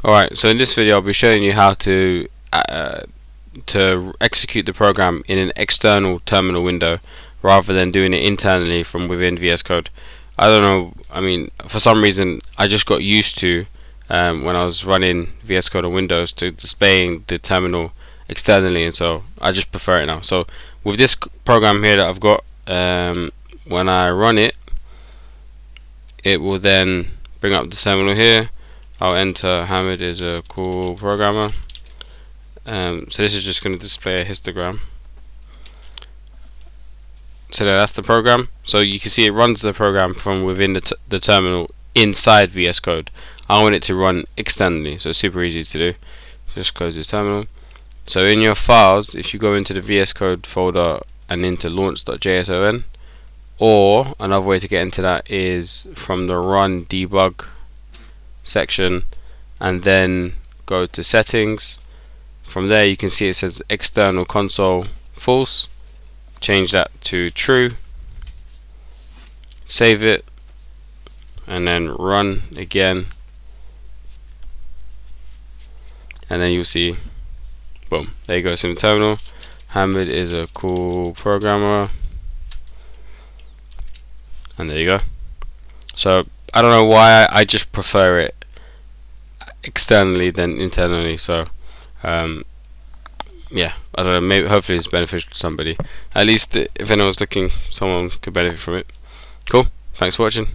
Alright, so in this video I'll be showing you how to execute the program in an external terminal window rather than doing it internally from within VS Code. I don't know, I mean, for some reason I just got used to when I was running VS Code on Windows to displaying the terminal externally, and so I just prefer it now. So with this program here that I've got, when I run it, it will then bring up the terminal here. I'll enter Hamid is a cool programmer. So this is just going to display a histogram. So that's the program. So you can see it runs the program from within the terminal inside VS Code. I want it to run externally, so it's super easy to do. Just close this terminal. So in your files, if you go into the VS Code folder and into launch.json, or another way to get into that is from the run debug section and then go to settings. From there you can see it says external console false. Change that to true, save it, and then run again, and then you'll see, boom, there you go, it's in the terminal. Hamid is a cool programmer, and there you go. So I don't know why I just prefer it externally than internally. So yeah, I don't know, maybe hopefully it's beneficial to somebody. At least if anyone's looking, someone could benefit from it. Cool, thanks for watching.